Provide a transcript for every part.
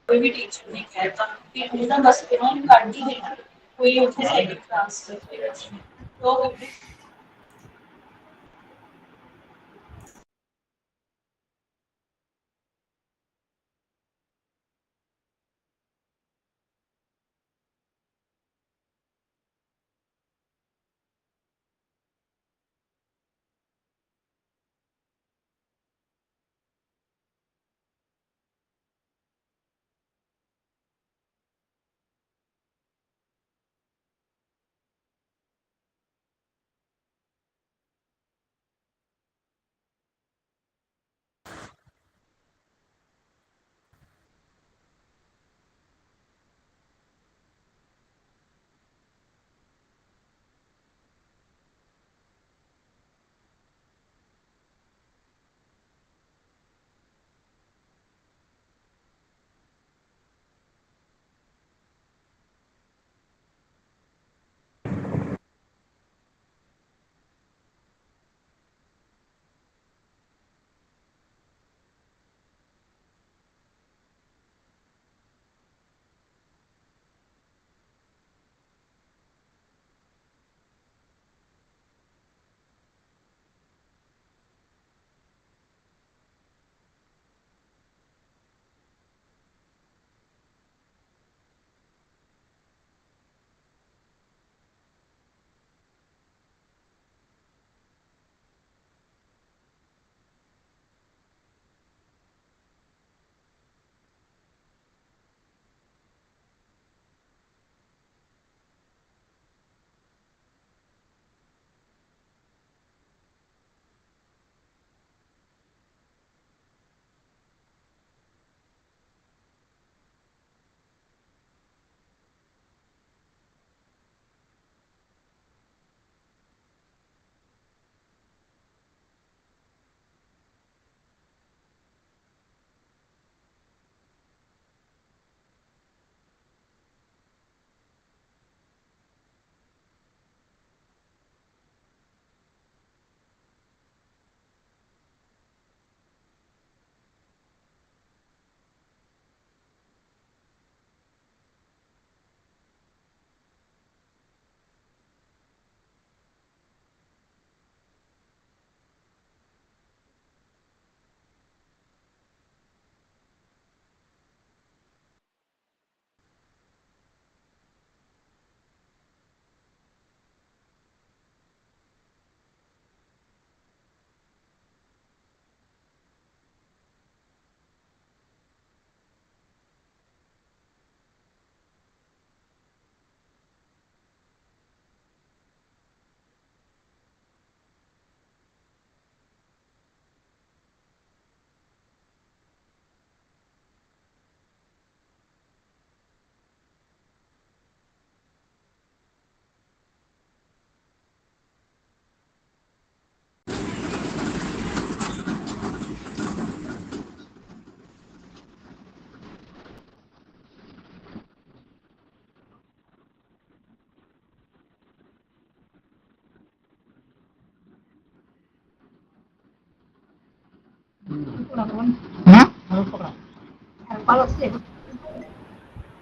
कोई भी टीचर नहीं कहता कि ना बस इन्होंने कर दी है कोई उसने सेकंड क्लास तो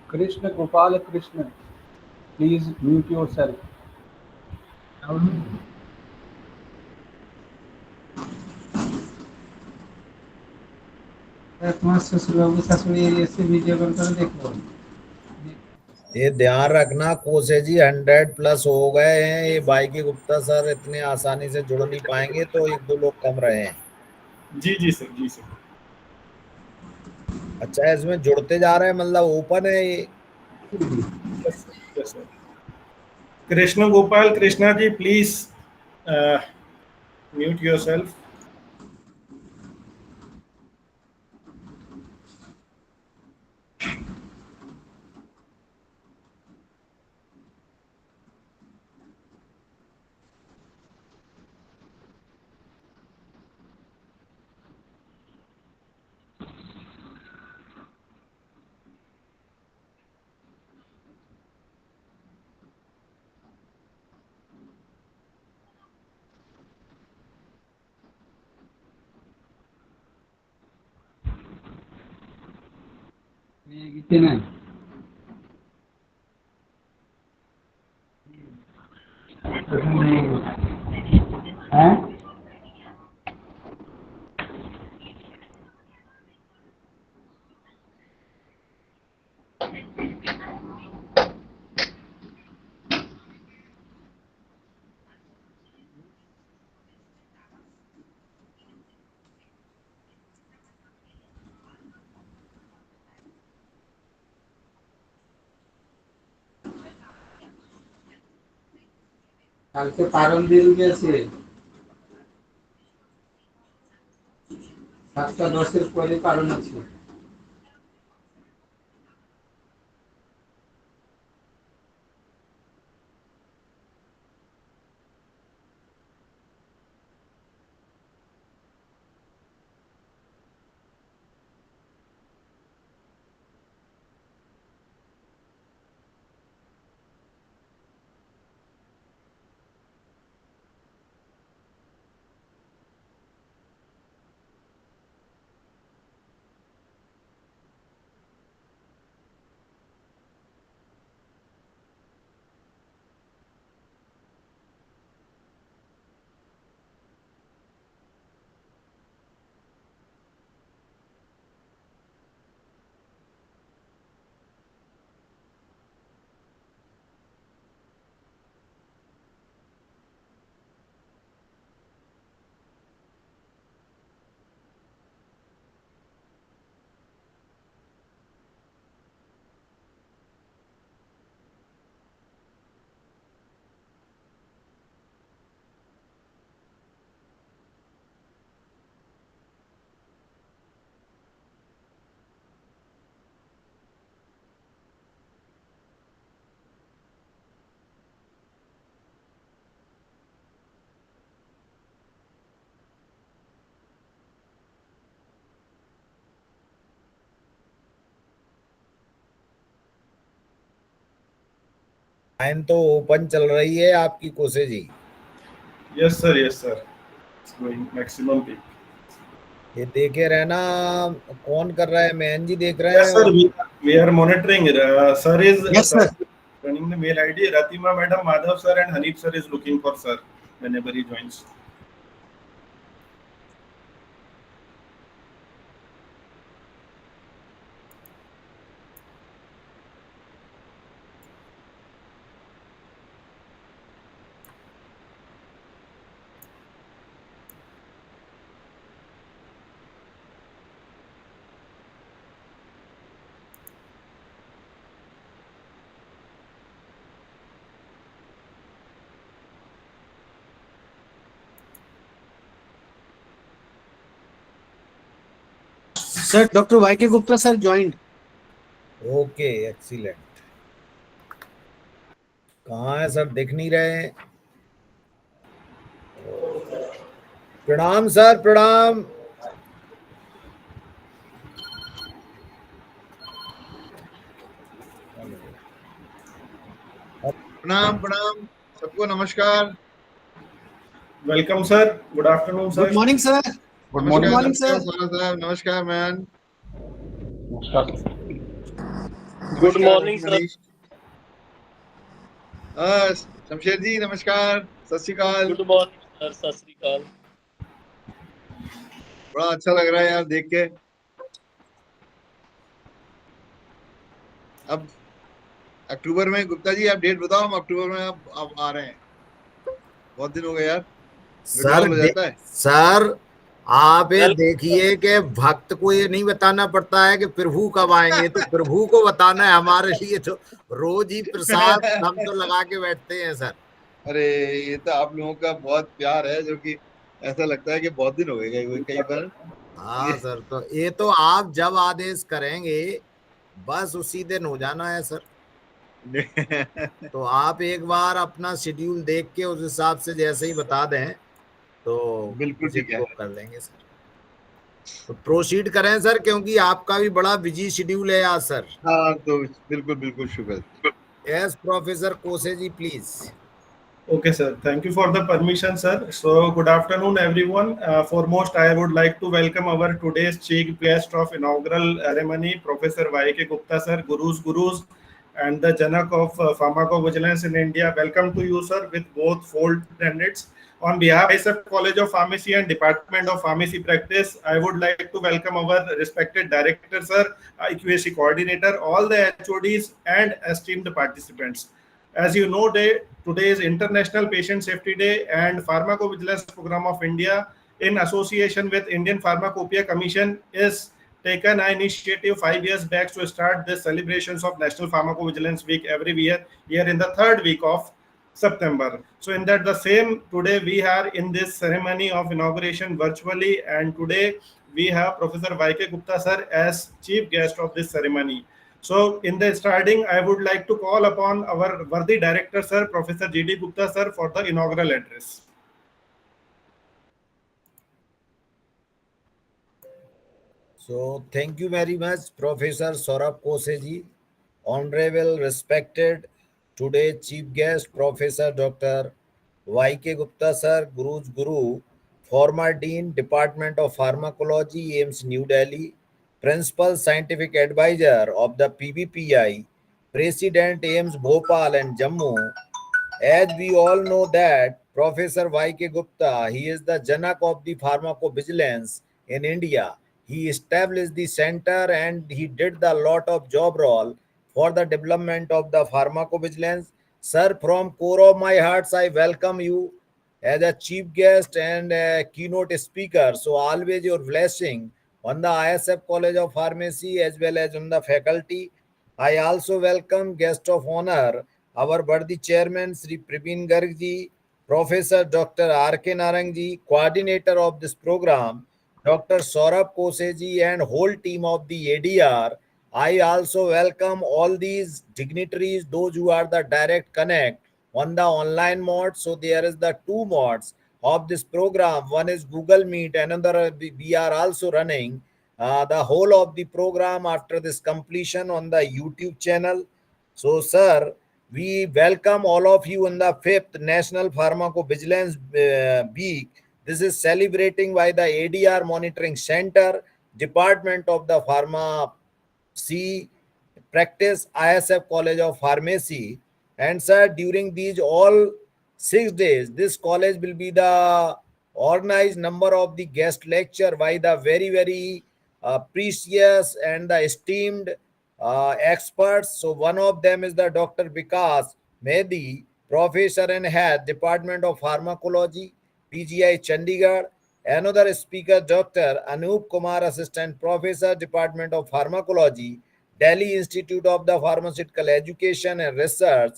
Krishna Gopala Krishna, please mute yourself. तुम्हारे ससुर बाबू ससुर एरिया से वीडियो कॉल कर देख लो। ये ध्यान रखना कोसे जी 100+ हो गए हैं। ये भाई की गुप्ता सर इतने आसानी से जुड़ नहीं पाएंगे तो 1-2 लोग कम रहे हैं। जी जी सर, जी सर। अच्छा इसमें जुड़ते जा रहे हैं, मतलब ओपन है ये। Yes sir, yes sir. Krishna Gopal Krishna ji, please mute yourself. कितने हैं? কালকে পারণ বিল গেছে 7:10 পরে পারণ আছে। लाइन तो ओपन चल रही है आपकी कोसे जी। Yes sir, yes sir, going maximum peak. ये देखे रहना कौन कर रहा है, मैन जी देख रहे यस सर, हैं? we are monitoring. Sir is Yes, sir. running the mail ID. Ratima madam, Madhav sir and Hanif sir is looking for sir whenever he joins. Sir, Dr. Y.K. Gupta sir joined. Okay, excellent. कहाँ है sir, दिख नहीं रहे? प्रणाम sir, प्रणाम। प्रणाम प्रणाम सबको, नमस्कार। Welcome sir. Good afternoon sir. Good morning, sir. Good Good morning morning, sir. नमस्कार सारा साहब, नमस्कार मैन। Good morning sir. Shamsher ji नमस्कार, सत श्री अकाल। गुड मॉर्निंग सर, सत श्री अकाल। बड़ा अच्छा लग रहा है यार देख के। अब अक्टूबर में, गुप्ता जी आप डेट बताओ, हम अक्टूबर में अब आ रहे हैं। बहुत दिन हो गए यार, सर withdrawal हो जाता है। सर आप ये देखिए कि भक्त को ये नहीं बताना पड़ता है कि प्रभु कब आएंगे, तो प्रभु को बताना है। हमारे लिए तो रोज ही प्रसाद हम तो लगा के बैठते हैं सर। अरे ये तो आप लोगों का बहुत प्यार है, जो कि ऐसा लगता है कि बहुत दिन हो गए कई बार। हाँ सर, तो ये तो आप जब आदेश करेंगे बस उसी दिन हो जाना है सर। तो आप एक बार अपना शेड्यूल देख के उस हिसाब से जैसे ही बता दें तो बिल्कुल उसे ठीक है। बुक कर लेंगे सर। तो प्रोसीड करें सर, क्योंकि आपका भी बड़ा बिजी शेड्यूल है आज सर। हाँ तो बिल्कुल बिल्कुल शुक्र। यस प्रोफेसर कोसे जी please. Okay, sir. Thank you for the permission, sir. So, good afternoon, everyone. Foremost, I would like to welcome our today's chief guest of inaugural ceremony, Professor Y.K. Gupta, sir, Gurus, and the Janak of Pharmacovigilance in India. Welcome to you, sir, with both full attendance. On behalf of ISF College of Pharmacy and Department of Pharmacy Practice, I would like to welcome our respected director, sir, IQAC coordinator, all the HODs, and esteemed participants. As you know, today is International Patient Safety Day and Pharmacovigilance Program of India in association with Indian Pharmacopoeia Commission is taken an initiative 5 years back to start the celebrations of National Pharmacovigilance Week every year in the third week of September. So in that the same today we are in this ceremony of inauguration virtually, and today we have Professor Y.K. Gupta sir as chief guest of this ceremony. So in the starting, I would like to call upon our worthy director, sir, Professor G.D. Gupta, sir, for the inaugural address. So thank you very much, Professor Saurabh Kose ji. Honorable, respected, today chief guest, Professor Dr. Y.K. Gupta, sir, Guru's Guru, former Dean, Department of Pharmacology, AIMS, New Delhi, Principal Scientific Advisor of the PBPI, President, AIMS, Bhopal and Jammu. As we all know that Professor Y.K. Gupta, he is the Janak of the pharmacovigilance in India. He established the center and he did the lot of job role for the development of the pharmacovigilance. Sir, from core of my hearts, I welcome you as a chief guest and a keynote speaker. So always your blessing on the ISF College of Pharmacy as well as on the faculty. I also welcome guest of honor, our worthy chairman, Sri Prabin Garg ji, Professor Dr. R.K. Narang ji, coordinator of this program, Dr. Saurabh Kose ji, and whole team of the ADR. I also welcome all these dignitaries, those who are the direct connect on the online mode. So there is the two modes of this program. One is Google Meet, another we are also running the whole of the program after this completion on the YouTube channel. So, sir, we welcome all of you in the 5th National Pharmacovigilance Week. This is celebrating by the ADR Monitoring Center, Department of the Pharmacy Practice, ISF College of Pharmacy. And sir, during these all 6 days, this college will be the organized number of the guest lecture by the very precious and the esteemed experts. So one of them is the Dr. Vikas Mehdi, Professor and Head, Department of Pharmacology, PGI Chandigarh. Another speaker, Dr. Anup Kumar, Assistant Professor, Department of Pharmacology, Delhi Institute of the Pharmaceutical Education and Research,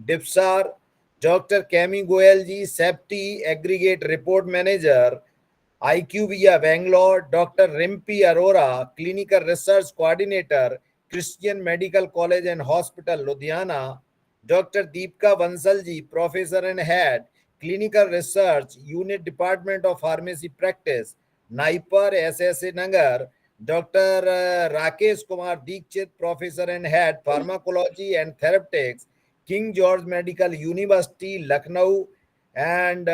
DIPSAR. Dr. Kemi Goyal ji, Safety Aggregate Report Manager, IQVIA Bangalore. Dr. Rimpi Arora, Clinical Research Coordinator, Christian Medical College and Hospital, Ludhiana. Dr. Deepka Bansal ji, Professor and Head, Clinical Research Unit, Department of Pharmacy Practice, Naipar, SSA Nagar. Dr. Rakesh Kumar Dikshit, Professor and Head, Pharmacology and Therapeutics, King George Medical University, Lucknow, and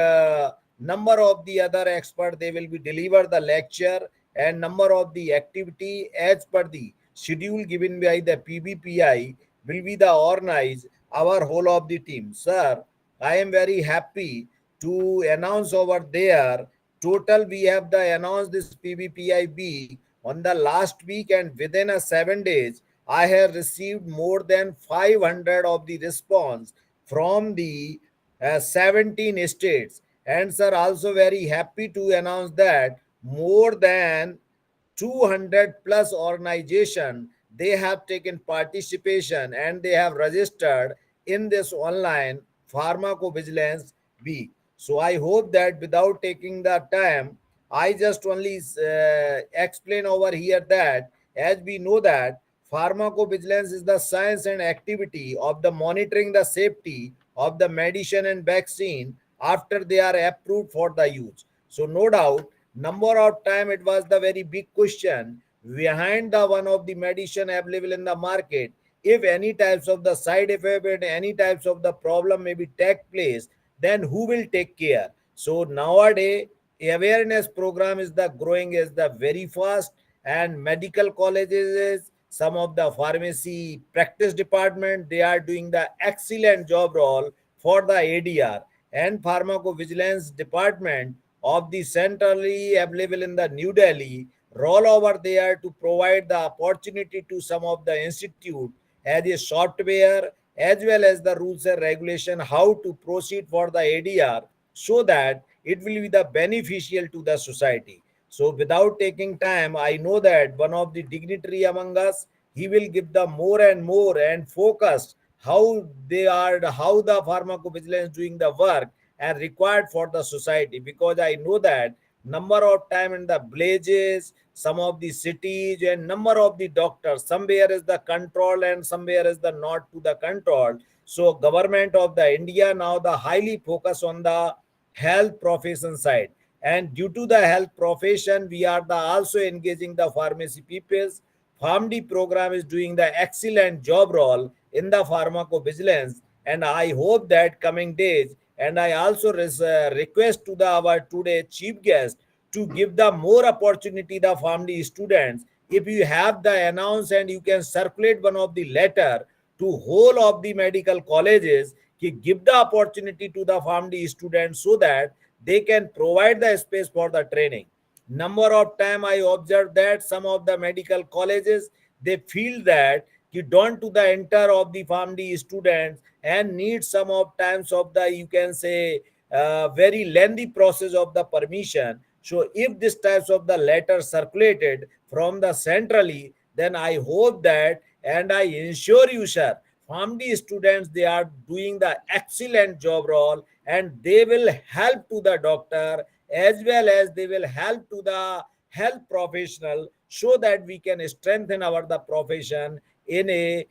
number of the other experts. They will be deliver the lecture and number of the activity as per the schedule given by the PBPI will be the organize our whole of the team. Sir, I am very happy to announce over there. Total we have the announced this PBPIB on the last week, and within a 7 days I have received more than 500 of the response from the 17 states. And sir, also very happy to announce that more than 200 plus organization, they have taken participation and they have registered in this online pharmacovigilance week. So I hope that without taking the time, I just only explain over here that as we know that pharmacovigilance is the science and activity of the monitoring the safety of the medicine and vaccine after they are approved for the use. So no doubt, number of time it was the very big question behind the one of the medicine available in the market. If any types of the side effect and any types of the problem may be take place, then who will take care? So nowadays, awareness program is the growing is the very fast, and medical colleges, some of the pharmacy practice department, they are doing the excellent job role for the ADR, and pharmacovigilance department of the centrally available in the New Delhi roll over there to provide the opportunity to some of the institute as a software as well as the rules and regulation how to proceed for the ADR, so that it will be the beneficial to the society. So without taking time, I know that one of the dignitary among us, he will give the more and more and focus how they are, how the pharmacovigilance doing the work and required for the society, because I know that number of time in the villages, some of the cities, and number of the doctors, somewhere is the control and somewhere is the not to the control. So government of the India now the highly focus on the health profession side, and due to the health profession we are the also engaging the pharmacy peoples. PharmD program is doing the excellent job role in the pharmacovigilance, and I hope that coming days, and I also request to the our today chief guest to give the more opportunity the PharmD students. If you have the announce and you can circulate one of the letter to whole of the medical colleges, give the opportunity to the PharmD students so that they can provide the space for the training. Number of time I observed that some of the medical colleges, they feel that you don't to the enter of the PharmD students and need some of times of the, you can say, very lengthy process of the permission. So if this types of the letter circulated from the centrally, then I hope that, and I ensure you, sir, PharmD students, they are doing the excellent job role, and they will help to the doctor as well as they will help to the health professional, so that we can strengthen our the profession in a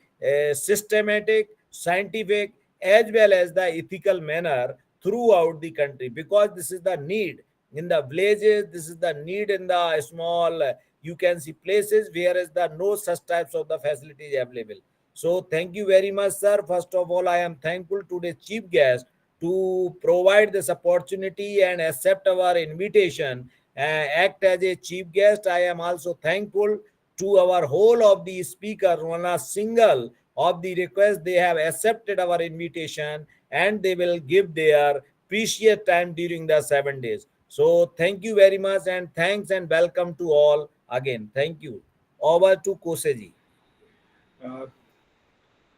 systematic, scientific as well as the ethical manner throughout the country, because this is the need in the villages, this is the need in the small, you can see places where is the no such types of the facilities available. So thank you very much, sir. First of all, I am thankful to the chief guest to provide this opportunity and accept our invitation, act as a chief guest. I am also thankful to our whole of the speakers on a single of the request. They have accepted our invitation and they will give their precious time during the 7 days. So thank you very much, and thanks and welcome to all again. Thank you. Over to Koseji.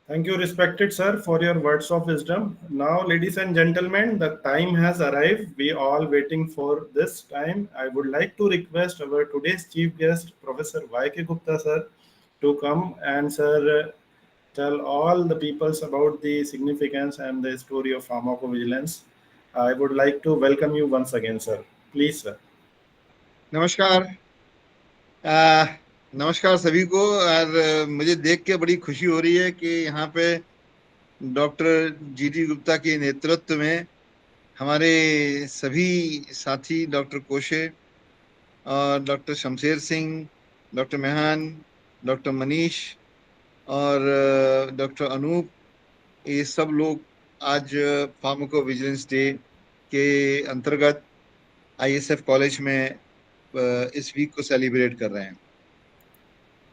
Thank you, respected sir, for your words of wisdom. Now, ladies and gentlemen, the time has arrived. We all waiting for this time. I would like to request our today's chief guest, Professor Y.K. Gupta sir, to come and sir tell all the peoples about the significance and the story of pharmacovigilance. I would like to welcome you once again, sir. Please, sir. नमस्कार नमस्कार सभी को। और मुझे देख के बड़ी खुशी हो रही है कि यहाँ पे डॉक्टर जीटी गुप्ता के नेतृत्व में हमारे सभी साथी डॉक्टर कोशे और doctor Shamsher Singh, doctor Mehan, doctor Manish और डॉक्टर अनूप, ये सब लोग आज फार्माकोविजिलेंस डे के अंतर्गत आईएसएफ कॉलेज में इस वीक को सेलिब्रेट कर रहे हैं।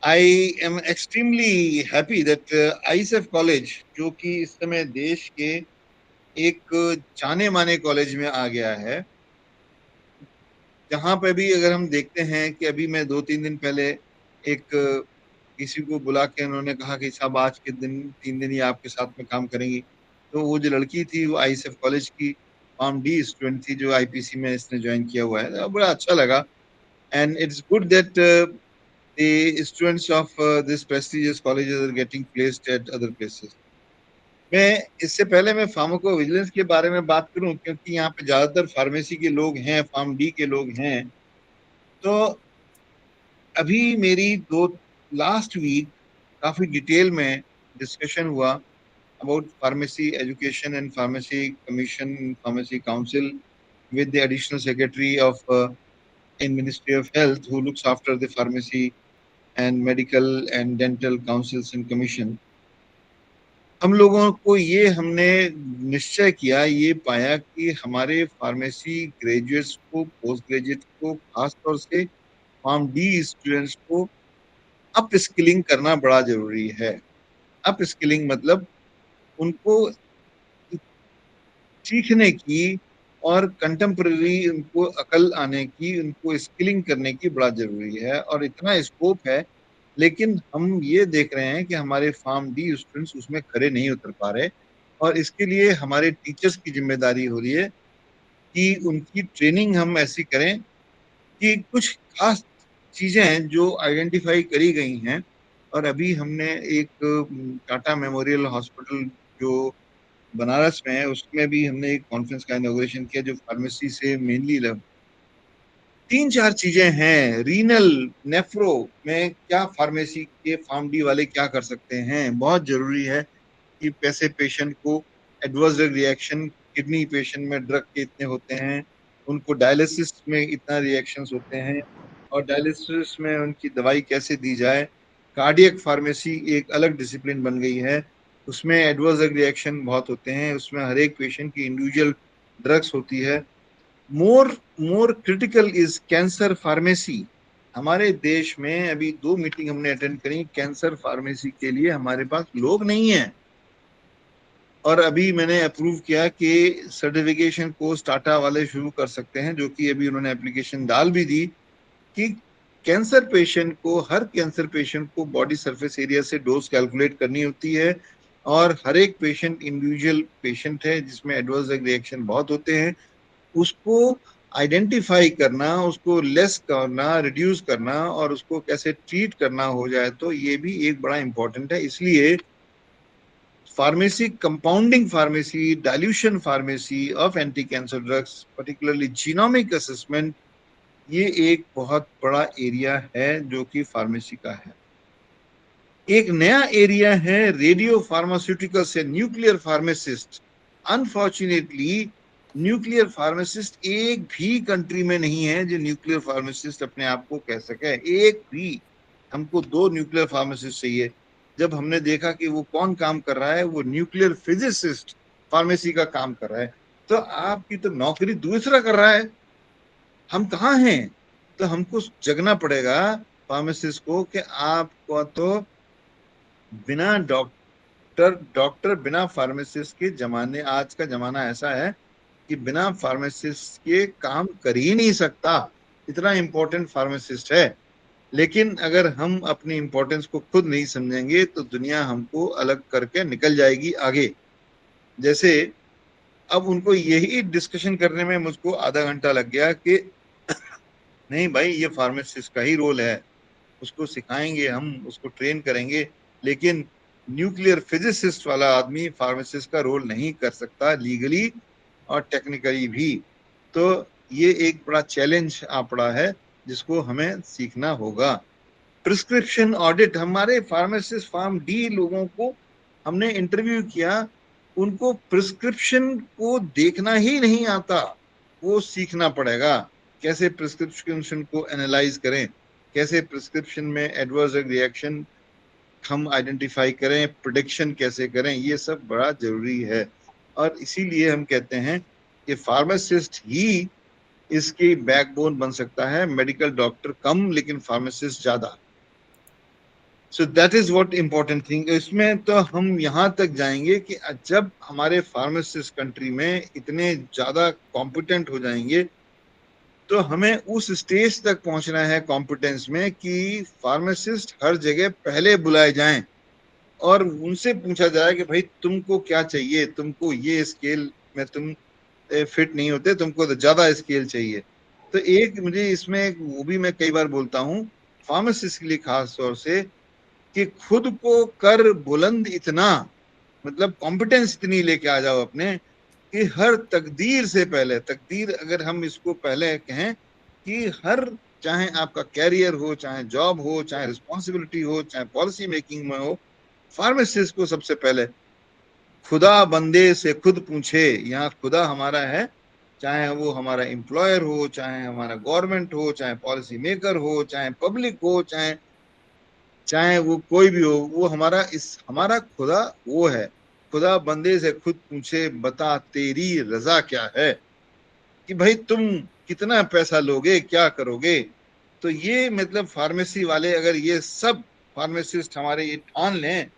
I am extremely happy that ISF college, जो कि इस समय देश के एक जाने माने कॉलेज में आ गया है, जहाँ पे भी अगर हम देखते हैं कि अभी मैं 2-3 दिन पहले एक किसी को बुला के उन्होंने कहा कि साहब आज के दिन 3 दिन ही आपके साथ में काम करेंगी, तो वो जो लड़की थी वो आईएसएफ कॉलेज की PharmD स्टूडेंट थी जो आईपीसी में इसने ज्वाइन किया हुआ है। बड़ा अच्छा लगा, and it's good that the students of this prestigious colleges are getting placed at other places. मैं इससे पहले मैं फार्माकोविजिलेंस के बारे में बात करूं, क्योंकि यहाँ पे ज़्यादातर फार्मेसी के लोग हैं, PharmD के लोग हैं, तो अभी मेरी लास्ट वीक काफ़ी डिटेल में डिस्कशन हुआ about pharmacy education and pharmacy commission, pharmacy council with the additional secretary of in Ministry of Health who looks after the pharmacy and medical and dental councils and commission. हम लोगों को ये हमने निश्चय किया, ये पाया कि हमारे फार्मेसी ग्रेजुएट्स को, पोस्ट ग्रेजुएट को, खासतौर से फार्म डी स्टूडेंट्स को अप स्किलिंग करना बड़ा जरूरी है। अप स्किलिंग मतलब उनको सीखने की और कंटेम्पररी उनको अकल आने की, उनको स्किलिंग करने की बड़ा जरूरी है और इतना स्कोप है। लेकिन हम ये देख रहे हैं कि हमारे फार्म डी स्टूडेंट्स उसमें खरे नहीं उतर पा रहे और इसके लिए हमारे टीचर्स की जिम्मेदारी हो रही है कि उनकी ट्रेनिंग हम ऐसी करें कि कुछ खास चीजें हैं जो आइडेंटिफाई करी गई हैं। और अभी हमने एक टाटा मेमोरियल हॉस्पिटल जो बनारस में है, उसमें भी हमने एक कॉन्फ्रेंस का इनॉग्रेशन किया जो फार्मेसी से मेनली 3-4 चीजें हैं। रीनल नेफ्रो में क्या फार्मेसी के फार्म डी वाले क्या कर सकते हैं, बहुत जरूरी है कि पैसे पेशेंट को एडवर्स रिएक्शन, किडनी पेशेंट में ड्रग के इतने होते हैं, उनको डायलिसिस में इतना रिएक्शंस होते हैं और डायलिसिस में उनकी दवाई कैसे दी जाए। कार्डियक फार्मेसी एक अलग डिसिप्लिन बन गई है, उसमें एडवर्स रिएक्शन बहुत होते हैं, उसमें हर एक पेशेंट की इंडिविजुअल ड्रग्स होती है। मोर क्रिटिकल इज कैंसर फार्मेसी। हमारे देश में अभी 2 मीटिंग हमने अटेंड करी, कैंसर फार्मेसी के लिए हमारे पास लोग नहीं है और अभी मैंने अप्रूव किया कि सर्टिफिकेशन कोर्स टाटा वाले शुरू कर सकते हैं, जो कि अभी उन्होंने एप्लीकेशन डाल भी दी कि कैंसर पेशेंट को, हर कैंसर पेशेंट को बॉडी सरफेस एरिया से डोज कैलकुलेट करनी होती है और हर एक पेशेंट इंडिविजुअल पेशेंट है जिसमें एडवर्स रिएक्शन बहुत होते हैं, उसको आइडेंटिफाई करना, उसको लेस करना, रिड्यूस करना और उसको कैसे ट्रीट करना हो जाए, तो ये भी एक बड़ा इंपॉर्टेंट है। इसलिए pharmacy, compounding pharmacy, dilution pharmacy of anti cancer drugs, particularly genomic assessment, ये एक बहुत बड़ा एरिया है जो कि फार्मेसी का है। एक नया एरिया है रेडियो फार्मास्यूटिकल से nuclear pharmacist. Unfortunately nuclear pharmacist एक भी कंट्री में नहीं है जो न्यूक्लियर फार्मासिस्ट अपने आप को कह सके, एक भी। हमको 2 न्यूक्लियर फार्मासिस्ट चाहिए। जब हमने देखा कि वो कौन काम कर रहा है, वो न्यूक्लियर फिजिसिस्ट फार्मेसी का काम कर रहा है, तो आपकी तो नौकरी दूसरा कर रहा है, हम कहाँ हैं? तो हमको जगना पड़ेगा फार्मासिस्ट को कि आपको तो बिना डॉक्टर बिना फार्मासिस्ट के जमाने, आज का जमाना ऐसा है कि बिना फार्मासिस्ट के काम कर ही नहीं सकता, इतना इंपॉर्टेंट फार्मासिस्ट है। लेकिन अगर हम अपनी इंपॉर्टेंस को खुद नहीं समझेंगे तो दुनिया हमको अलग करके निकल जाएगी आगे। जैसे अब उनको यही डिस्कशन करने में मुझको आधा घंटा लग गया कि नहीं भाई, ये फार्मासिस्ट का ही रोल है, उसको सिखाएंगे हम, उसको ट्रेन करेंगे, लेकिन न्यूक्लियर फिजिसिस्ट वाला आदमी फार्मासिस्ट का रोल नहीं कर सकता लीगली और टेक्निकली भी। तो ये एक बड़ा चैलेंज आ पड़ा है जिसको हमें सीखना होगा। प्रिस्क्रिप्शन ऑडिट, हमारे फार्मासिस्ट फार्म डी लोगों को हमने इंटरव्यू किया, उनको प्रिस्क्रिप्शन को देखना ही नहीं आता, वो सीखना पड़ेगा कैसे प्रिस्क्रिप्शन को एनालाइज करें, कैसे प्रिस्क्रिप्शन में एडवर्स रिएक्शन हम आइडेंटिफाई करें, प्रेडिक्शन कैसे करें, ये सब बड़ा जरूरी है। और इसीलिए हम कहते हैं कि फार्मासिस्ट ही इसकी बैकबोन बन सकता है, मेडिकल डॉक्टर कम लेकिन फार्मासिस्ट ज्यादा। So that is what important thing. इसमें तो हम यहाँ तक जाएंगे कि जब हमारे फार्मासिस्ट कंट्री में इतने ज्यादा कॉम्पिटेंट हो जाएंगे तो हमें उस स्टेज तक पहुंचना है कॉम्पिटेंस में कि फार्मासिस्ट हर जगह पहले बुलाए जाएं और उनसे पूछा जाए कि भाई तुमको क्या चाहिए, तुमको ये स्केल में तुम फिट नहीं होते, तुमको तो ज्यादा स्केल चाहिए। तो एक मुझे इसमें वो भी मैं कई बार बोलता हूँ फार्मासिस्ट के लिए खास तौर से कि खुद को कर बुलंद इतना, मतलब कॉम्पिटेंस इतनी लेके आ जाओ अपने कि हर तकदीर से पहले, तकदीर अगर हम इसको पहले कहें कि हर, चाहे आपका कैरियर हो, चाहे जॉब हो, चाहे रिस्पॉन्सिबिलिटी हो, चाहे पॉलिसी मेकिंग में हो, फार्मासिस्ट को सबसे पहले खुदा बंदे से खुद पूछे। यहाँ खुदा हमारा है, चाहे वो हमारा एम्प्लॉयर हो, चाहे हमारा गवर्नमेंट हो, चाहे पॉलिसी मेकर हो, चाहे पब्लिक हो, चाहे वो कोई भी हो, वो हमारा खुदा वो है। खुदा बंदे से खुद पूछे बता तेरी रजा क्या है, कि भाई तुम कितना पैसा लोगे, क्या करोगे। तो ये मतलब फार्मेसी वाले अगर ये सब फार्मासिस्ट हमारे ये ठान लें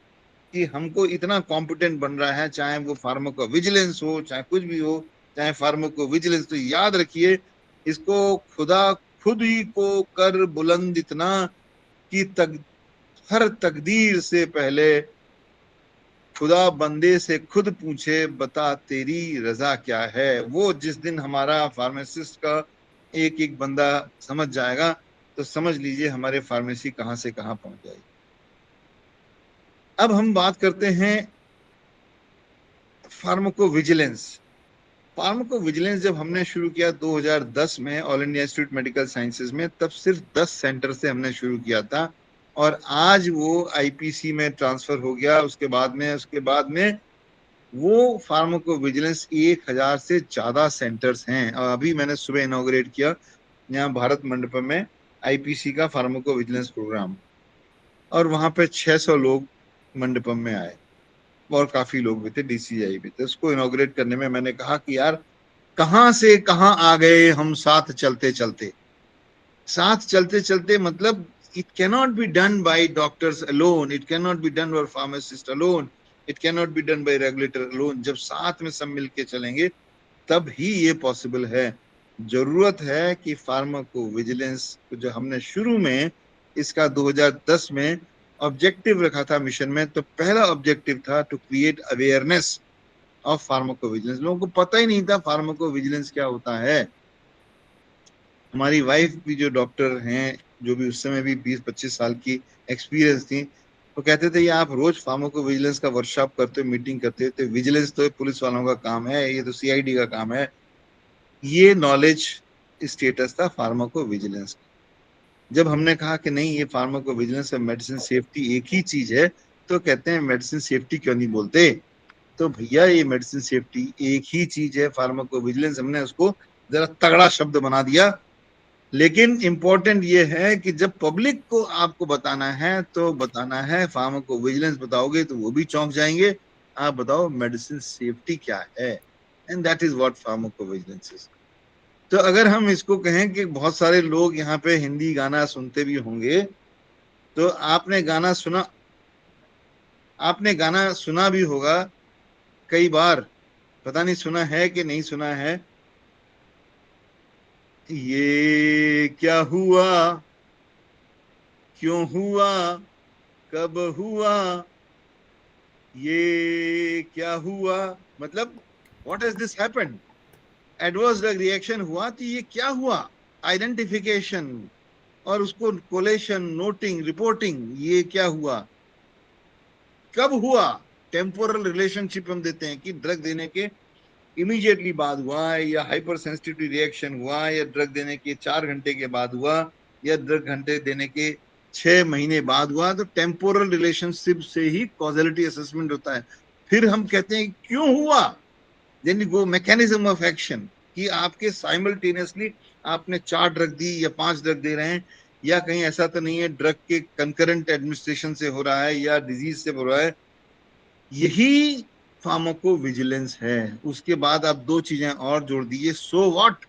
कि हमको इतना कॉम्पिटेंट बन रहा है, चाहे वो फार्माको विजिलेंस हो, चाहे कुछ भी हो, चाहे फार्माको विजिलेंस, तो याद रखिए इसको खुदा खुद ही को कर बुलंद इतना कि हर तकदीर से पहले खुदा बंदे से खुद पूछे बता तेरी रजा क्या है। वो जिस दिन हमारा फार्मासिस्ट का एक एक बंदा समझ जाएगा तो समझ लीजिए हमारे फार्मेसी कहां से कहां पहुंच जाएगी। अब हम बात करते हैं फार्माको विजिलेंस। फार्माको विजिलेंस जब हमने शुरू किया 2010 में all India institute medical sciences में, तब सिर्फ 10 सेंटर से हमने शुरू किया था और आज वो आईपीसी में ट्रांसफर हो गया। उसके बाद में वो फार्माको विजिलेंस 1000 से ज्यादा सेंटर्स हैं। और अभी मैंने सुबह इनॉग्रेट किया यहाँ भारत मंडपम में आईपीसी का फार्माको विजिलेंस प्रोग्राम, और वहां पे 600 लोग मंडपम में आए और काफी लोग भी थे, डीसीआई भी थे। उसको इनॉग्रेट करने में मैंने कहा कि यार कहां से कहां आ गए हम साथ चलते चलते, मतलब it cannot be done by doctors alone, it cannot be done by pharmacists alone, it cannot be done by regulator alone। जब साथ में सब मिलके चलेंगे तब ही ये पॉसिबल है। जरूरत है कि फार्माको विजिलेंस जो हमने शुरू में इसका 2010 में ऑब्जेक्टिव रखा था मिशन में, तो पहला ऑब्जेक्टिव था to create awareness of pharmacovigilance. लोगों को पता ही नहीं था फार्माको विजिलेंस क्या होता है। हमारी वाइफ भी जो डॉक्टर हैं, जो भी उस समय भी 20-25 साल की एक्सपीरियंस थी, तो कहते थे ये आप रोज फार्माको विजिलेंस का वर्कशॉप करते हो, मीटिंग करते हो, तो विजिलेंस तो पुलिस वालों का काम है, ये तो सीआईडी का काम है। ये नॉलेज स्टेटस था फार्माको विजिलेंस। जब हमने कहा कि नहीं ये फार्माको विजिलेंस और मेडिसिन सेफ्टी एक ही चीज है, तो कहते हैं मेडिसिन सेफ्टी क्यों नहीं बोलते। तो भैया ये मेडिसिन सेफ्टी एक ही चीज है, फार्माको विजिलेंस हमने उसको जरा तगड़ा शब्द बना दिया। लेकिन इंपॉर्टेंट ये है कि जब पब्लिक को आपको बताना है तो बताना है फार्माको विजिलेंस, बताओगे तो वो भी चौंक जाएंगे। आप बताओ मेडिसिन सेफ्टी क्या है, and that is what pharmaco vigilance is. तो अगर हम इसको कहें कि बहुत सारे लोग यहाँ पे हिंदी गाना सुनते भी होंगे, तो आपने गाना सुना भी होगा कई बार, पता नहीं सुना है कि नहीं सुना है। ये क्या हुआ, क्यों हुआ, कब हुआ, ये क्या हुआ, मतलब what has this happened. Adverse drug reaction हुआ तो ये क्या हुआ, आइडेंटिफिकेशन और उसको कोलेशन, नोटिंग, रिपोर्टिंग, ये क्या हुआ, कब हुआ। टेम्पोरल रिलेशनशिप हम देते हैं कि ड्रग देने के इमीडिएटली बाद हुआ, या हाइपर सेंसिटिव रिएक्शन हुआ, या ड्रग देने के 4 घंटे के बाद हुआ, या ड्रग घंटे देने के 6 महीने बाद हुआ। तो टेम्पोरल रिलेशनशिप से ही कॉजलिटी असेसमेंट होता है। फिर हम कहते हैं क्यों हुआ, यानी वो मैकेनिज्म ऑफ एक्शन कि आपके साइमल्टेनियसली आपने 4 ड्रग दी या 5 ड्रग दे रहे हैं, या कहीं ऐसा तो नहीं है ड्रग के कंकरेंट एडमिनिस्ट्रेशन से हो रहा है या डिजीज से हो रहा है। यही फार्माको विजिलेंस है। उसके बाद आप 2 चीजें और जोड़ दीजिए, सो व्हाट।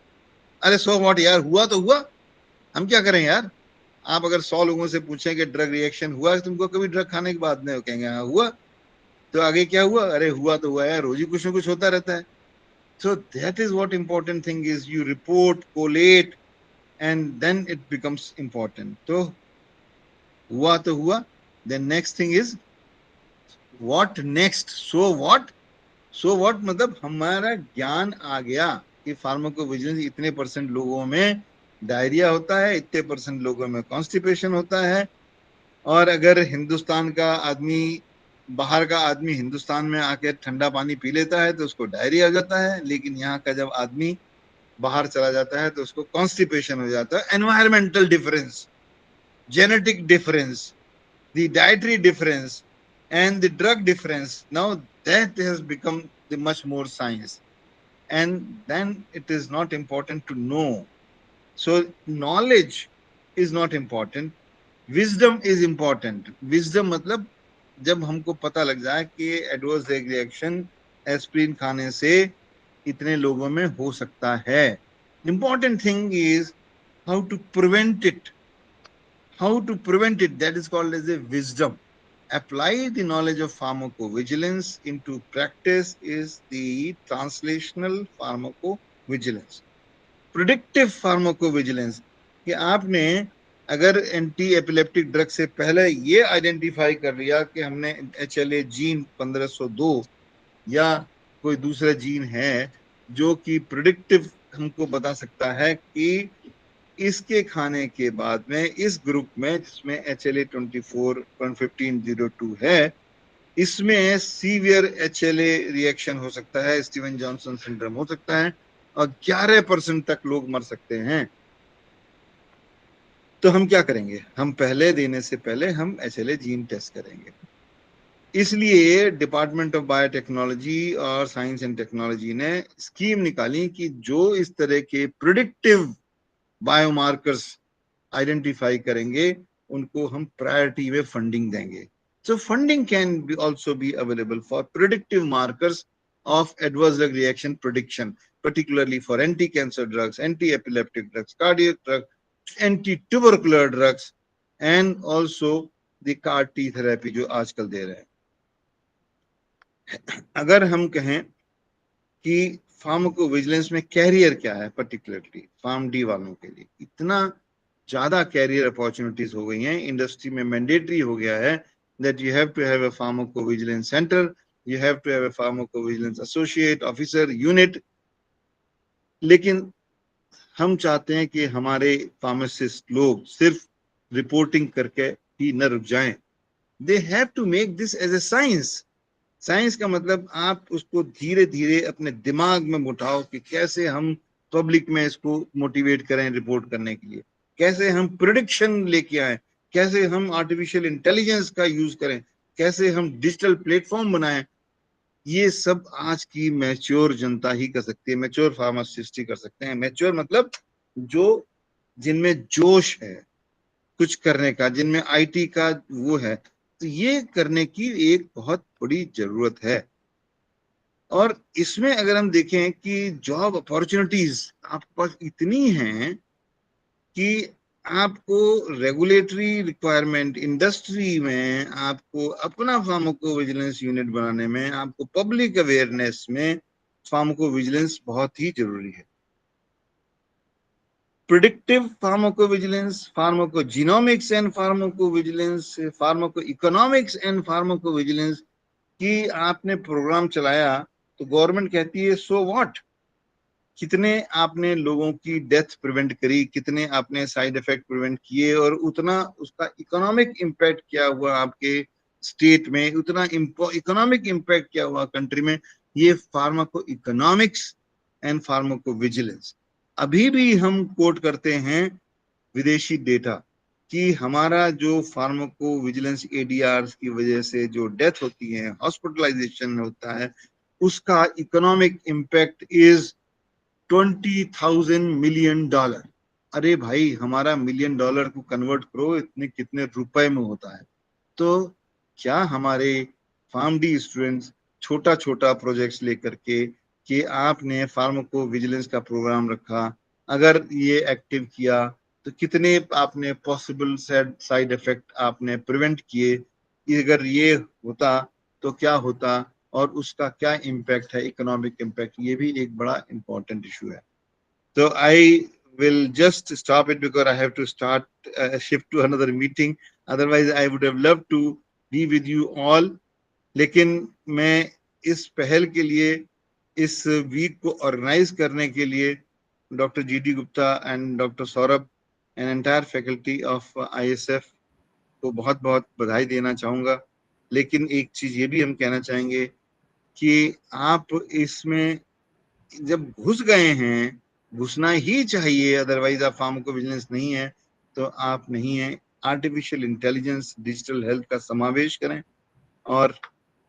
अरे सो व्हाट यार, हुआ तो हुआ, हम क्या करें यार। आप अगर 100 लोगों से पूछें कि ड्रग रिएक्शन हुआ है तुमको कभी ड्रग खाने के बाद, नहीं कहेंगे हाँ हुआ, तो आगे क्या हुआ, अरे हुआ तो हुआ यार, रोज ही कुछ ना कुछ होता रहता है। So that is what important thing is, you report, collate, and then it becomes important. तो हुआ तो हुआ, then next thing is what next, so what मतलब हमारा ज्ञान आ गया कि फार्माकोविजिलेंस इतने % लोगों में डायरिया होता है, इतने % लोगों में कॉन्स्टिपेशन होता है। और अगर हिंदुस्तान का आदमी, बाहर का आदमी हिंदुस्तान में आके ठंडा पानी पी लेता है तो उसको डायरिया हो जाता है, लेकिन यहाँ का जब आदमी बाहर चला जाता है तो उसको कॉन्स्टिपेशन हो जाता है। Environmental difference, genetic difference, the dietary difference and the drug difference, now that has become the much more science, and then it is not important to know. So knowledge is not important, wisdom is important. Wisdom matlab जब हमको पता लग जाए कि adverse reaction aspirin खाने से इतने लोगों में हो सकता है। Important thing is how to prevent it, that is called as a wisdom. Apply the knowledge of pharmacovigilance into practice is the translational pharmacovigilance. Predictive pharmacovigilance कि आपने अगर एंटी एपिलेप्टिक ड्रग से पहले ये आइडेंटिफाई कर लिया कि हमने HLA जीन 1502 या कोई दूसरा जीन है जो कि प्रिडिक्टिव हमको बता सकता है कि इसके खाने के बाद में इस ग्रुप में जिसमें HLA 24.1502 है, इसमें सीवियर HLA रिएक्शन हो सकता है, स्टीवन जॉनसन सिंड्रोम हो सकता है और 11% तक लोग मर सकते हैं। तो हम क्या करेंगे? हम पहले देने से पहले हम HLA जीन टेस्ट करेंगे। इसलिए डिपार्टमेंट ऑफ बायोटेक्नोलॉजी और साइंस एंड टेक्नोलॉजी ने स्कीम निकाली कि जो इस तरह के प्रिडिक्टिव बायोमार्कर्स आइडेंटिफाई करेंगे उनको हम प्रायोरिटी में फंडिंग देंगे। So funding can be also be available for predictive markers of adverse drug reaction prediction, particularly for anti-cancer drugs, anti-epileptic drugs, cardiac drugs, anti-tubercular drugs, and also the CAR-T therapy जो आजकल दे रहे हैं। अगर हम कहें कि pharmacovigilance में career क्या है, पर्टिकुलरली फार्म डी वालों के लिए इतना ज्यादा कैरियर अपॉर्चुनिटीज हो गई हैं, इंडस्ट्री में मैंडेटरी हो गया है that you have to have a pharmacovigilance center, you have to have a pharmacovigilance associate, officer, unit। लेकिन हम चाहते हैं कि हमारे फार्मासिस्ट लोग सिर्फ रिपोर्टिंग करके ही न रुक जाएं। They have to make this as a science. Science का मतलब आप उसको धीरे धीरे अपने दिमाग में उठाओ कि कैसे हम पब्लिक में इसको मोटिवेट करें रिपोर्ट करने के लिए, कैसे हम प्रेडिक्शन लेके आए, कैसे हम आर्टिफिशियल इंटेलिजेंस का यूज करें, कैसे हम डिजिटल प्लेटफॉर्म बनाएं। ये सब आज की मैच्योर जनता ही कर सकती है, मैच्योर फार्मासिस्ट ही कर सकते हैं। मैच्योर मतलब जो जिनमें जोश है कुछ करने का, जिनमें आईटी का वो है, तो ये करने की एक बहुत बड़ी जरूरत है। और इसमें अगर हम देखें कि जॉब अपॉर्चुनिटीज आपके पास इतनी हैं कि आपको रेगुलेटरी रिक्वायरमेंट इंडस्ट्री में, आपको अपना फार्माकोविजिलेंस यूनिट बनाने में, आपको पब्लिक अवेयरनेस में फार्माकोविजिलेंस बहुत ही जरूरी है। Predictive pharmacovigilance, pharmacogenomics and pharmacovigilance, pharmacoeconomics and pharmacovigilance की आपने प्रोग्राम चलाया तो गवर्नमेंट कहती है सो व्हाट, कितने आपने लोगों की डेथ प्रिवेंट करी, कितने आपने साइड इफेक्ट प्रिवेंट किए और उतना उसका इकोनॉमिक इम्पैक्ट क्या हुआ आपके स्टेट में, उतना इकोनॉमिक इम्पैक्ट क्या हुआ कंट्री में। ये pharmaco economics and pharmaco vigilance. अभी भी हम कोट करते हैं विदेशी डेटा कि हमारा जो फार्माको विजिलेंस ADR की वजह से जो डेथ होती है, हॉस्पिटलाइजेशन होता है, उसका इकोनॉमिक इम्पैक्ट इज $20,000 मिलियन। अरे भाई, हमारा $1 मिलियन को कन्वर्ट करो, इतने कितने रुपए में होता है। तो क्या हमारे फार्म डी स्टूडेंट्स छोटा छोटा प्रोजेक्ट्स लेकर के कि आपने फार्माको विजिलेंस का प्रोग्राम रखा, अगर ये एक्टिव किया तो कितने आपने पॉसिबल साइड इफेक्ट आपने प्रिवेंट किए, अगर ये होता तो क्या होता और उसका क्या इम्पैक्ट है, इकोनॉमिक इम्पैक्ट, ये भी एक बड़ा इंपॉर्टेंट इशू है। तो आई will just stop it because I have to start shift to another meeting. Otherwise, I would have loved to be with you all. लेकिन मैं इस पहल के लिए, इस वीक को ऑर्गेनाइज करने के लिए doctor GD Gupta and doctor Saurabh and entire faculty of ISF को बहुत बहुत बधाई देना चाहूँगा। लेकिन एक चीज़ ये भी हम कहना चाहेंगे कि आप इसमें जब घुस गए हैं, घुसना ही चाहिए, अदरवाइज आप फार्माकोविजिलेंस नहीं है तो आप नहीं है। आर्टिफिशियल इंटेलिजेंस, डिजिटल हेल्थ का समावेश करें और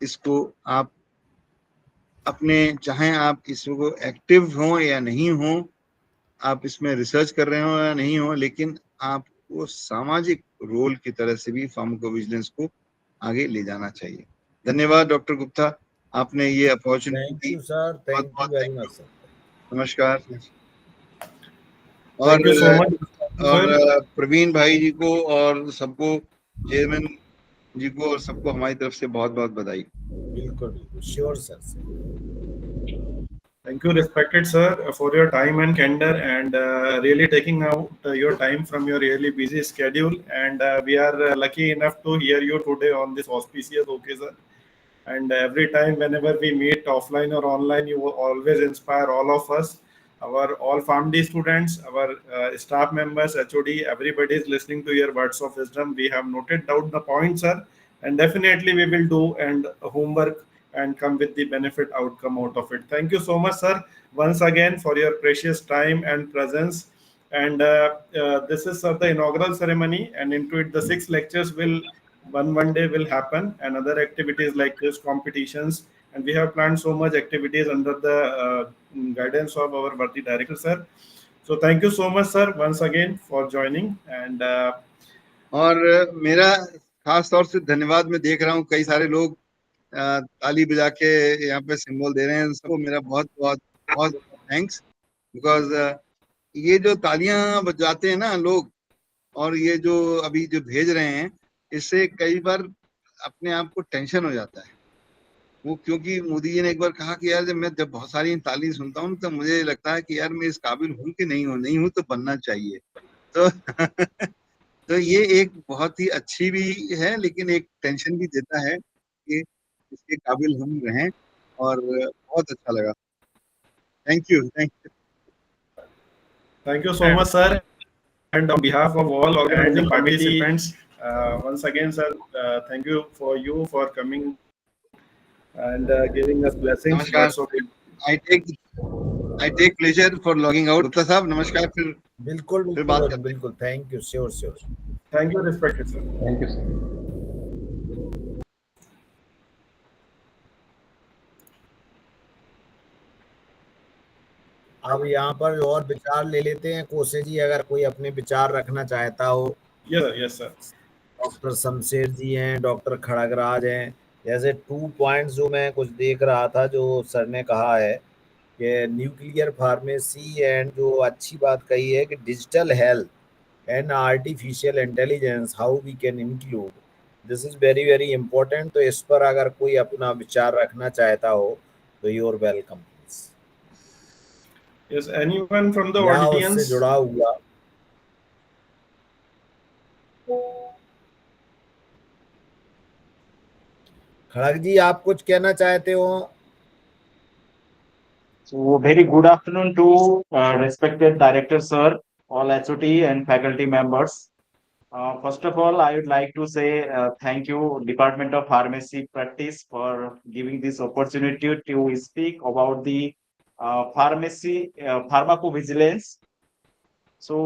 इसको आप अपने, चाहे आप इसको एक्टिव हो या नहीं हो, आप इसमें रिसर्च कर रहे हो या नहीं हो, लेकिन आप वो सामाजिक रोल की तरह से भी फार्माकोविजिलेंस को आगे ले जाना चाहिए। धन्यवाद डॉक्टर गुप्ता, आपने ये अपॉर्चुनिटी थैंक दी। यू सर, थैंक यू बहुत-बहुत very thank much you। Sir. नमस्कार। Thank you so much, और sir. प्रवीण भाई जी को और सबको, चेयरमैन जी को और सबको हमारी तरफ से बहुत बहुत बधाई। बिल्कुल बिल्कुल, sure sir. Thank you, respected sir, for your time and candor, and really taking out your time from your really busy schedule. And we are lucky enough to hear you today on this auspicious occasion. And every time, whenever we meet offline or online, you will always inspire all of us, our all family students, our staff members, HOD, everybody is listening to your words of wisdom. We have noted down the points, sir, and definitely we will do and homework and come with the benefit outcome out of it. Thank you so much, sir, once again for your precious time and presence. And this is the inaugural ceremony, and into it, the 6 lectures will one day will happen, and other activities like quiz competitions, and we have planned so much activities under the guidance of our worthy director, sir. So thank you so much, sir, once again for joining. And और मेरा खास तौर से धन्यवाद मैं देख रहा हूँ, कई सारे लोग ताली बजा के यहाँ पे सिंबल दे रहे हैं, सबको मेरा बहुत बहुत बहुत थैंक्स। बिकॉज ये जो तालियां बजाते हैं ना लोग, और ये जो अभी जो भेज रहे हैं, इससे कई बार अपने आप को टेंशन हो जाता है वो, क्योंकि मोदी जी ने एक बार कहा कि यार जब बहुत सारी ताली सुनता हूँ तो मुझे लगता है कि यार मैं इस काबिल हूँ कि नहीं हूँ तो बनना चाहिए। तो तो ये एक बहुत ही अच्छी भी है, लेकिन एक टेंशन भी देता है कि इसके काबिल हम रहें, और बहुत अच्छा लगा। Thank you. thank you so much, sir. And on behalf of all organizing participants, once again, sir, thank you for coming and giving us blessings. नमस्कार। Words of I take pleasure for logging out. Gupta साहब नमस्कार, फिर बिल्कुल फिर बात बिल्कुल करते हैं। बिल्कुल, thank you, sure sure. Thank you, respected sir. Thank you, sir. अब यहाँ पर और विचार ले लेते हैं, कोसे जी अगर कोई अपने विचार रखना चाहता हो। Yes, sir. डॉक्टर शमशेर जी हैं, डॉक्टर खड़गराज हैं। जैसे 2 पॉइंट्स जो मैं कुछ देख रहा था जो सर ने कहा है कि न्यूक्लियर फार्मेसी, एंड जो अच्छी बात कही है कि digital health and artificial intelligence how we can include, this is very very important. तो इस पर अगर कोई अपना विचार रखना चाहता हो तो your welcome. Yes, anyone from the या उससे audience? जुड़ा हुआ। खड़ग जी आप कुछ कहना चाहते हो? So, very good afternoon to respected director sir, all HOD and faculty members. First of all, I would like to say thank you, Department of Pharmacy Practice, for giving this opportunity to speak about the pharmacovigilance. So,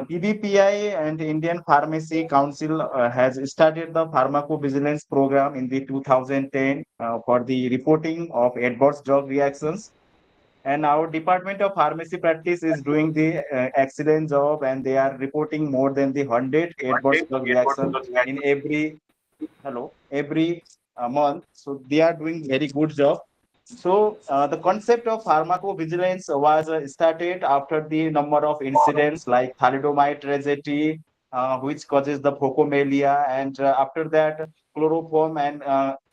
BBPI and Indian Pharmacy Council has started the pharmacovigilance program in the 2010 for the reporting of adverse drug reactions. And our Department of Pharmacy Practice is doing the excellent job, and they are reporting more than the 100 adverse drug reaction in every month. So they are doing very good job. So the concept of pharmacovigilance was started after the number of incidents like thalidomide tragedy, which causes the phocomelia, and after that chloroform and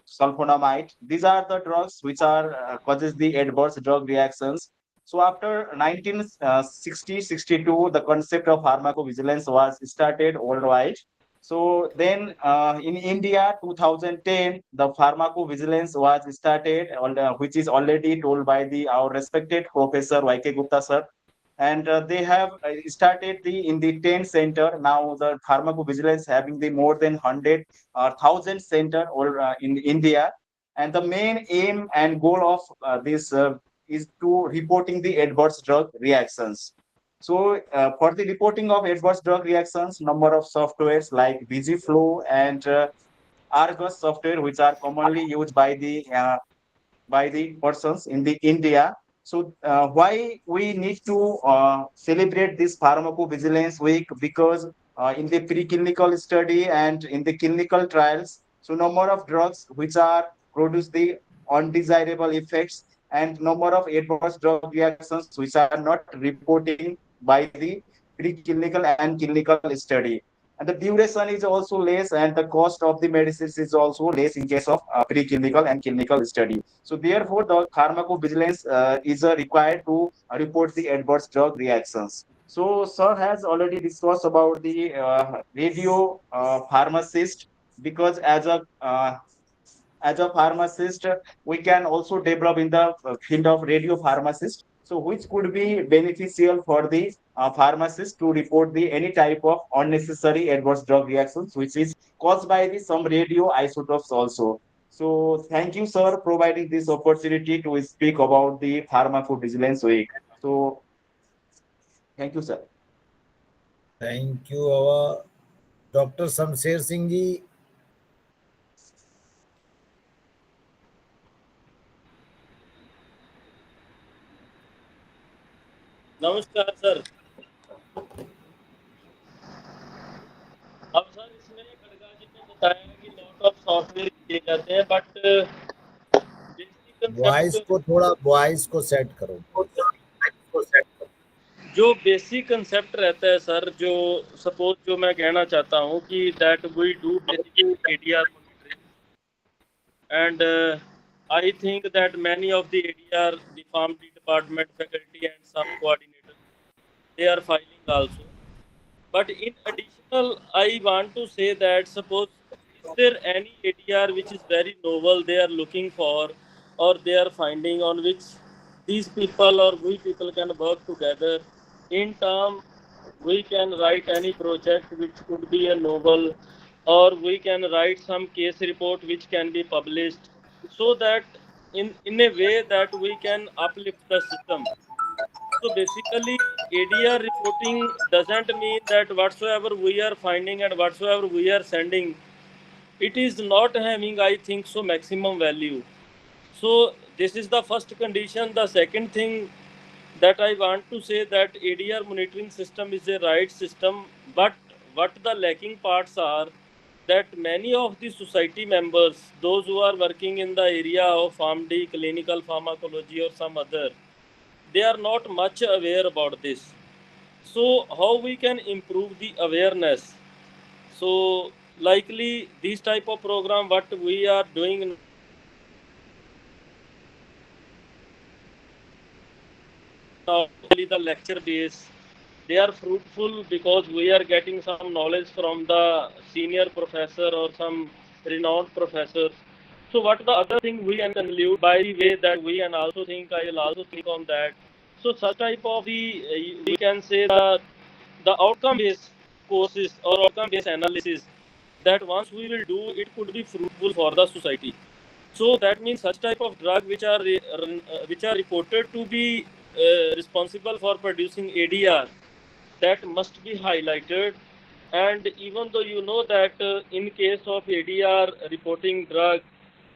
sulfonamide. These are the drugs which are causes the adverse drug reactions. So after 1960-62, the concept of pharmacovigilance was started worldwide. So then in India, 2010, the pharmacovigilance was started, which is already told by our respected Professor Y.K. Gupta sir. And they have started in the 10 center. Now the pharmacovigilance having the more than 100 or 1,000 center in India. And the main aim and goal of this is to reporting the adverse drug reactions. So for the reporting of adverse drug reactions, number of softwares like VGFlow and Argus software, which are commonly used by the persons in the India. So why we need to celebrate this pharmacovigilance week? Because in the preclinical study and in the clinical trials, So number of drugs which are produce the undesirable effects, and number of adverse drug reactions which are not reporting by the preclinical and clinical study. And the duration is also less, and the cost of the medicines is also less in case of preclinical and clinical study. So therefore, the pharmacovigilance is required to report the adverse drug reactions. So sir has already discussed about the radio pharmacist, because as a pharmacist, we can also develop in the field of radio pharmacist. So which could be beneficial for the pharmacist to report the any type of unnecessary adverse drug reactions which is caused by the some radio isotopes also. So thank you, sir, providing this opportunity to speak about the pharmacovigilance week. So thank you, sir. Thank you, our Dr. Samsher Singh ji. नमस्कार sir. अब sir इसमें खड़गा जी ने बताया कि lot of software किए जाते हैं, but voice को सेट करो। जो बेसिक कंसेप्ट रहता है सर, जो सपोज जो मैं कहना चाहता हूँ कि that we do basically ADR monitoring, and I think that many of the ADR, the pharmacy department faculty and some coordinators, they are filing also. But in additional, I want to say that suppose is there any ADR which is very novel they are looking for, or they are finding, on which these people or we people can work together in term, we can write any project which could be a novel, or we can write some case report which can be published, so that in a way that we can uplift the system. So basically, ADR reporting doesn't mean that whatsoever we are finding and whatsoever we are sending, it is not having, I think so, maximum value. So this is the first condition. The second thing that I want to say, that ADR monitoring system is a right system, but what the lacking parts are, that many of the society members, those who are working in the area of PharmD, clinical pharmacology or some other, they are not much aware about this. So how we can improve the awareness? So likely this type of program what we are doing now, the lecture base, they are fruitful because we are getting some knowledge from the senior professor or some renowned professors. So what the other thing we can conclude by the way that we can also think, I will also think on that. So such type of the, we can say the outcome based courses or outcome based analysis, that once we will do, it could be fruitful for the society. So that means such type of drug which are reported to be responsible for producing ADR, that must be highlighted. And even though you know that in case of ADR reporting drug,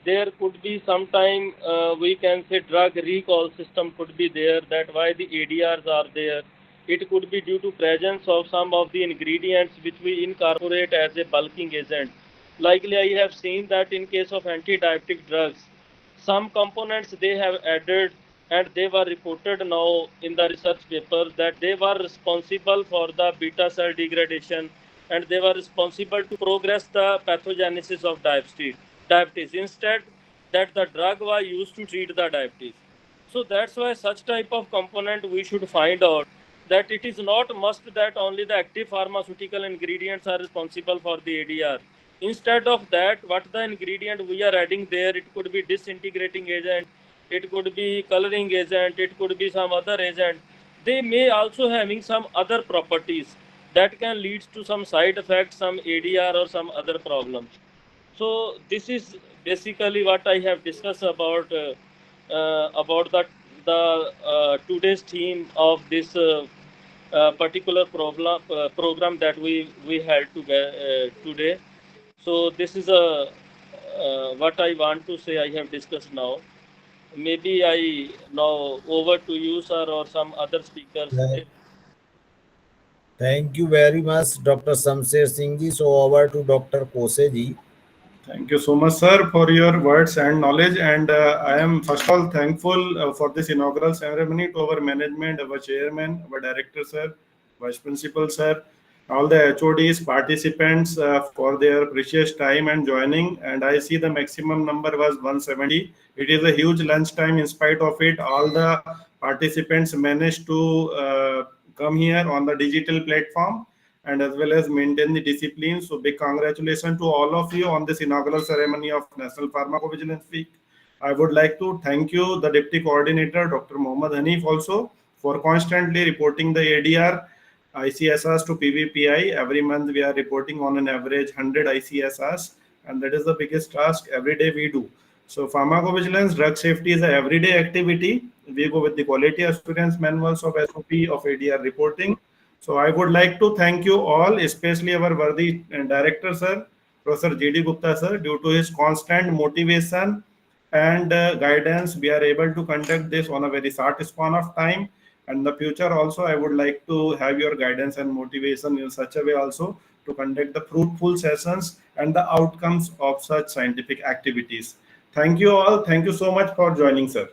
there could be sometime we can say drug recall system could be there, that why the ADRs are there. It could be due to presence of some of the ingredients which we incorporate as a bulking agent. Likely I have seen that in case of anti-diabetic drugs, some components they have added, and they were reported now in the research paper that they were responsible for the beta cell degradation, and they were responsible to progress the pathogenesis of diabetes instead that the drug was used to treat the diabetes. So that's why such type of component we should find out, that it is not must that only the active pharmaceutical ingredients are responsible for the ADR. Instead of that, what the ingredient we are adding there, it could be disintegrating agent, it could be coloring agent, it could be some other agent. They may also having some other properties that can lead to some side effects, some ADR or some other problems. So this is basically what I have discussed about the today's theme of this particular program that we held today. So this is what I want to say. I have discussed now. Maybe I now over to you, sir, or some other speakers. Thank you very much, Dr. Samsher Singh ji. So over to Dr. Kose ji. Thank you so much, sir, for your words and knowledge. And I am first of all thankful for this inaugural ceremony to our management, our chairman, our director, sir, vice principal, sir, all the HODs, participants for their precious time and joining. And I see the maximum number was 170. It is a huge lunch time. In spite of it, all the participants managed to come here on the digital platform and as well as maintain the discipline. So big congratulations to all of you on this inaugural ceremony of National Pharmacovigilance Week. I would like to thank you, the Deputy Coordinator, Dr. Mohammad Hanif, also for constantly reporting the ADR ICSRs to PVPI. Every month we are reporting on an average 100 ICSRs, and that is the biggest task every day we do. So pharmacovigilance, drug safety is an everyday activity. We go with the quality assurance manuals of SOP of ADR reporting. So I would like to thank you all, especially our worthy director, sir, Professor G.D. Gupta, sir. Due to his constant motivation and guidance, we are able to conduct this on a very short span of time. And in the future also, I would like to have your guidance and motivation in such a way also to conduct the fruitful sessions and the outcomes of such scientific activities. Thank you all. Thank you so much for joining, sir.